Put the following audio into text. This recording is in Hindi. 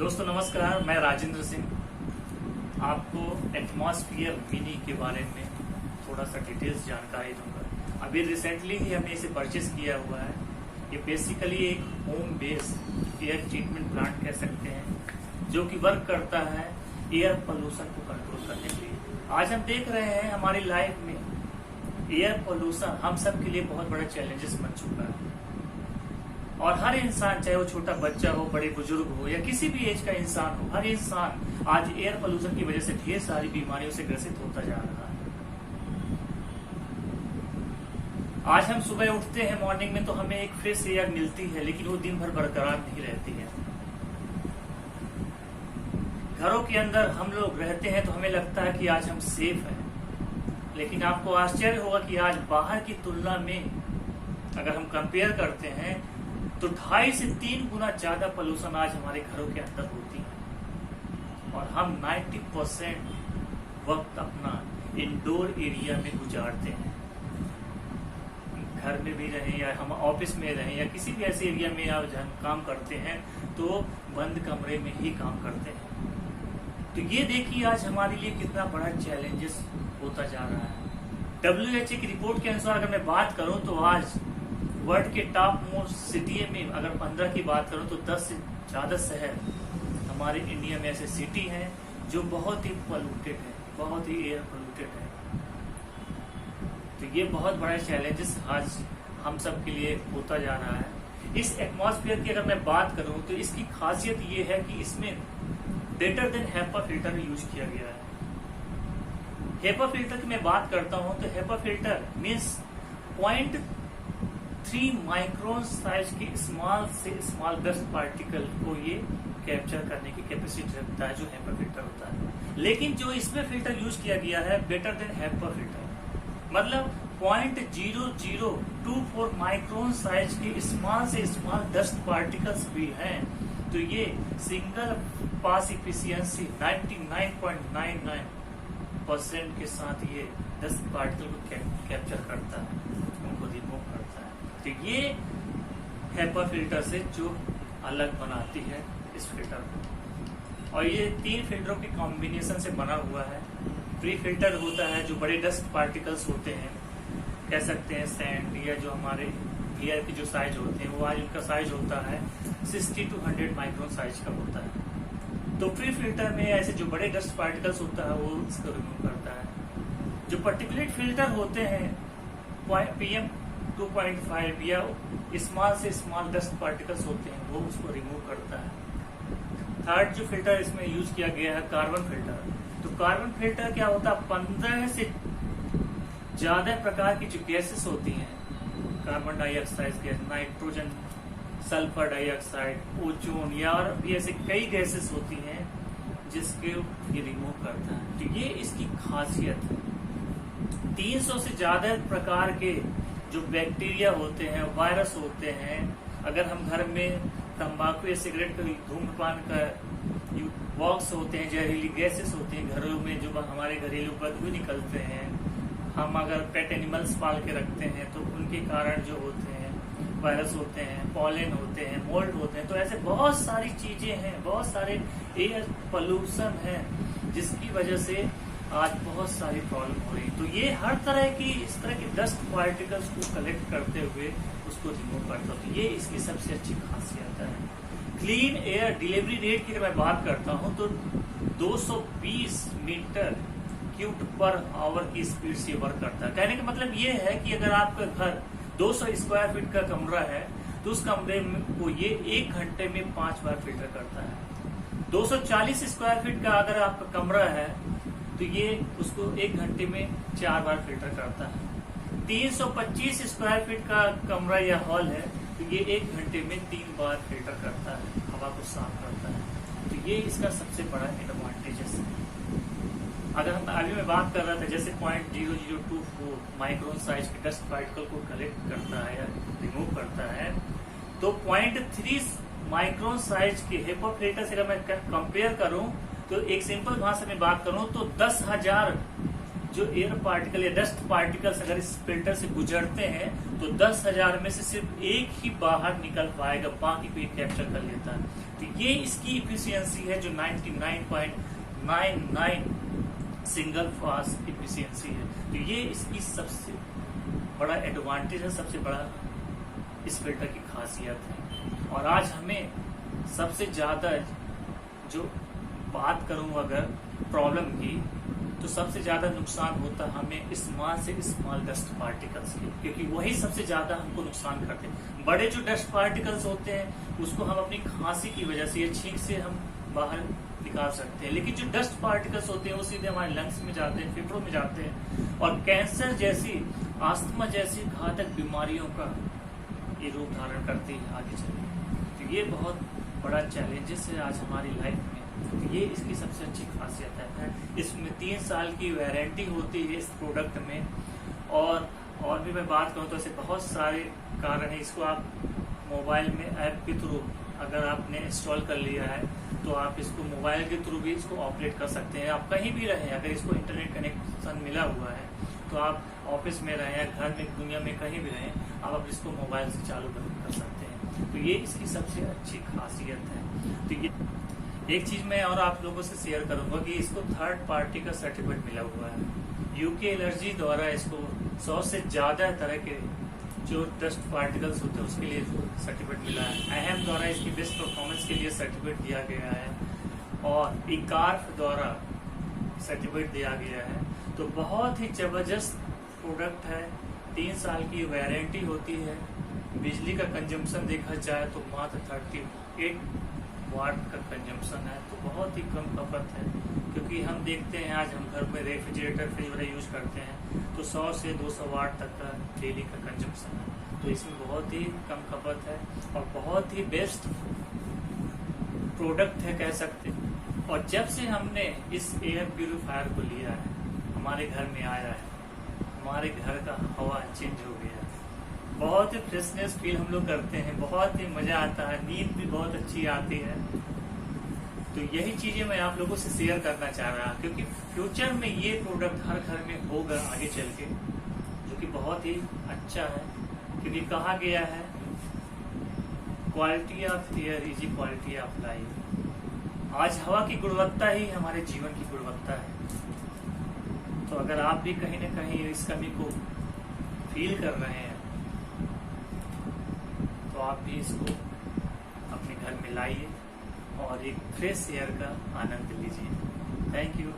दोस्तों नमस्कार, मैं राजेंद्र सिंह आपको एटमॉस्फेयर मिनी के बारे में थोड़ा सा डिटेल्स जानकारी दूंगा। अभी रिसेंटली ही हमने इसे परचेस किया हुआ है। ये बेसिकली एक home base air treatment plant कह सकते हैं, जो कि वर्क करता है एयर पोल्यूशन को कंट्रोल करने के लिए। आज हम देख रहे हैं हमारी लाइफ में एयर पोल्यूशन हम सब के लिए बहुत बड़ा चैलेंजेस बन चुका है, और हर इंसान, चाहे वो छोटा बच्चा हो, बड़े बुजुर्ग हो या किसी भी एज का इंसान हो, हर इंसान आज एयर पोल्यूशन की वजह से ढेर सारी बीमारियों से ग्रसित होता जा रहा है। आज हम सुबह उठते हैं मॉर्निंग में तो हमें एक फ्रेश एयर मिलती है, लेकिन वो दिन भर बरकरार नहीं रहती है। घरों के अंदर हम लोग रहते हैं तो हमें लगता है कि आज हम सेफ हैं, लेकिन आपको आश्चर्य होगा कि आज बाहर की तुलना में अगर हम कंपेयर करते हैं तो 2.5 से 3 गुना ज्यादा पोल्यूशन आज हमारे घरों के अंदर होती है, और हम 90% वक्त अपना इंडोर एरिया में गुजारते हैं। घर में भी रहें या हम ऑफिस में रहें या किसी भी ऐसे एरिया में आप जहाँ काम करते हैं तो बंद कमरे में ही काम करते हैं। तो ये देखिए आज हमारे लिए कितना बड़ा चैलेंजेस होता जा रहा है। WHO की रिपोर्ट के अनुसार अगर मैं बात करूं तो आज वर्ल्ड के टॉप मोस्ट सिटी में अगर 15 की बात करूं तो 10 से ज्यादा शहर हमारे इंडिया में ऐसे सिटी हैं जो बहुत ही पोल्यूटेड है, बहुत ही एयर पोल्यूटेड है। तो ये बहुत बड़ा चैलेंजेस आज हम सब के लिए होता जा रहा है। इस एटमॉस्फेयर की अगर मैं बात करूं तो इसकी खासियत ये है कि इसमें greater than HEPA filter use किया गया है। HEPA फिल्टर की मैं बात करता हूं तो HEPA filter means 0.3 micron size के स्मॉल से स्मॉल डस्ट पार्टिकल को ये कैप्चर करने की कैपेसिटी रखता है, जो HEPA फिल्टर होता है। लेकिन जो इसमें फिल्टर यूज किया गया है ग्रेटर देन HEPA फिल्टर, मतलब 0.0024 माइक्रोन साइज के स्मॉल से स्मॉल डस्ट पार्टिकल्स भी हैं। तो ये सिंगल पास इफिशियंसी 99.99% के साथ ये डस्ट पार्टिकल को कैप्चर करता है, उनको रिमूव करता है। तो ये HEPA फिल्टर से जो अलग बनाती है इस फिल्टर को, और ये 3 फिल्टरों के कॉम्बिनेशन से बना हुआ है। प्री फिल्टर होता है जो बड़े डस्ट पार्टिकल्स होते हैं, कह सकते हैं सैंड, या जो हमारे एयर की जो साइज होते हैं वो आज उनका साइज होता है 60 to 100 माइक्रोन साइज का होता है। तो प्री फिल्टर में ऐसे जो बड़े डस्ट पार्टिकल्स होता है वो इसको रिमूव करता है। जो पर्टिकुलेट फिल्टर होते हैं PM 2.5 या स्मॉल से स्मॉल डस्ट पार्टिकल्स होते हैं वो उसको रिमूव करता है। थर्ड जो फिल्टर इसमें यूज किया गया है कार्बन फिल्टर। तो कार्बन फिल्टर क्या होता है, 15 से ज्यादा प्रकार की जो गैसेस होती हैं, carbon dioxide gas, nitrogen, sulphur dioxide, ozone, या और भी ऐसे कई गैसेस होती हैं जिसके ये रिमूव करता है। तो ये इसकी खासियत है। 300 से ज्यादा प्रकार के जो बैक्टीरिया होते हैं, वायरस होते हैं, अगर हम घर में तंबाकू या सिगरेट का धूम्रपान का बॉक्स होते हैं, जहरीली गैसेस होती हैं घरों में, जो हमारे घरेलू बदबू निकलते हैं, हम अगर पेट एनिमल्स पाल के रखते हैं तो उनके कारण जो होते हैं वायरस होते हैं, पॉलन होते हैं, मोल्ड होते हैं। तो ऐसे बहुत सारी चीजें हैं, बहुत सारे एयर पोल्यूशन है जिसकी वजह से आज बहुत सारी प्रॉब्लम हो रही है। तो ये हर तरह की इस तरह की डस्ट पार्टिकल्स को कलेक्ट करते हुए उसको रिमूव करता है। तो ये इसकी सबसे अच्छी खासियत है। क्लीन एयर डिलीवरी रेट की अगर मैं बात करता हूँ तो 220 मीटर क्यूब पर आवर की स्पीड से वर्क करता है। कहने का मतलब ये है कि अगर आपका घर 200 स्क्वायर फीट का कमरा है तो उस कमरे को ये 1 घंटे में 5 बार फिल्टर करता है। 240 स्क्वायर फीट का अगर आपका कमरा है तो ये उसको 1 घंटे में 4 बार फिल्टर करता है। 325 स्क्वायर फीट का कमरा या हॉल है तो ये 1 घंटे में 3 बार फिल्टर करता है, हवा को साफ करता है। तो ये इसका सबसे बड़ा एडवांटेजेस है। अगर हम अभी मैं बात कर रहा था जैसे 0.0024 माइक्रोन साइज के डस्ट पार्टिकल को कलेक्ट करता है या रिमूव करता है, तो 0.3 माइक्रोन साइज के HEPA फिल्टर से अगर मैं कंपेयर करूं तो एक सिंपल भाषा में बात करूं तो 10,000 जो एयर पार्टिकल या डस्ट पार्टिकल्स अगर इस फिल्टर से गुजरते हैं तो 10,000 में से सिर्फ एक ही बाहर निकल पाएगा, बाकी कोई कैप्चर कर लेता है। तो ये इसकी इफिशियंसी है जो 99.99 सिंगल पास इफिशियंसी है। तो ये इसकी सबसे बड़ा एडवांटेज है, सबसे बड़ा इस फिल्टर की खासियत है। और आज हमें सबसे ज्यादा जो बात करूं अगर प्रॉब्लम की, तो सबसे ज्यादा नुकसान होता है हमें स्मॉल से स्मॉल डस्ट पार्टिकल्स के, क्योंकि वही सबसे ज्यादा हमको नुकसान करते हैं। बड़े जो डस्ट पार्टिकल्स होते हैं उसको हम अपनी खांसी की वजह से या छींक से हम बाहर निकाल सकते हैं, लेकिन जो डस्ट पार्टिकल्स होते हैं वो सीधे हमारे लंग्स में जाते हैं, फेफड़ों में जाते हैं और कैंसर जैसी, अस्थमा जैसी घातक बीमारियों का ये रूप धारण करती है आगे चलकर। तो ये बहुत बड़ा चैलेंजेस है आज हमारी लाइफ में। तो ये इसकी सबसे अच्छी खासियत है। इसमें 3 साल की वारंटी होती है इस प्रोडक्ट में। और भी मैं बात करूँ तो ऐसे बहुत सारे कारण हैं। इसको आप मोबाइल में ऐप के थ्रू अगर आपने इंस्टॉल कर लिया है तो आप इसको मोबाइल के थ्रू भी इसको ऑपरेट कर सकते हैं। आप कहीं भी रहें, अगर इसको इंटरनेट कनेक्शन मिला हुआ है तो आप ऑफिस में रहें या घर में, दुनिया में कहीं भी रहें, आप इसको मोबाइल से चालू कर सकते हैं। तो ये इसकी सबसे अच्छी खासियत है। तो ये एक चीज मैं और आप लोगों से शेयर करूंगा कि इसको थर्ड पार्टी का सर्टिफिकेट मिला हुआ है। यूके एलर्जी द्वारा इसको 100 से ज्यादा तरह के जो डस्ट पार्टिकल्स होते हैं उसके लिए सर्टिफिकेट मिला है। अहम द्वारा इसकी बेस्ट परफॉर्मेंस के लिए सर्टिफिकेट दिया गया है और इकारफ द्वारा सर्टिफिकेट दिया गया है। तो बहुत ही जबरदस्त प्रोडक्ट है। 3 साल की वारंटी होती है। बिजली का कंजम्पशन देखा जाए तो मात्र 38 वाट का कंजम्पशन है, तो बहुत ही कम खपत है। क्योंकि हम देखते हैं आज हम घर में रेफ्रिजरेटर, फ्रिज वगैरह यूज करते हैं तो 100 से 200 वाट तक का डेली का कंजम्पशन है। तो इसमें बहुत ही कम खपत है और बहुत ही बेस्ट प्रोडक्ट है कह सकते हैं। और जब से हमने इस एयर प्यूरिफायर को लिया है, हमारे घर में आया है, हमारे घर का हवा चेंज हो गया है। बहुत ही फ्रेशनेस फील हम लोग करते हैं, बहुत ही मजा आता है, नींद भी बहुत अच्छी आती है। तो यही चीजें मैं आप लोगों से शेयर करना चाह रहा हूँ, क्योंकि फ्यूचर में ये प्रोडक्ट हर घर में होगा आगे चल के, जो कि बहुत ही अच्छा है। क्योंकि कहा गया है quality of air is quality of life. आज हवा की गुणवत्ता ही हमारे जीवन की गुणवत्ता है। तो अगर आप भी कहीं न कहीं इस कमी को फील कर रहे हैं तो आप भी इसको अपने घर में लाइए और एक फ्रेश एयर का आनंद लीजिए। Thank you.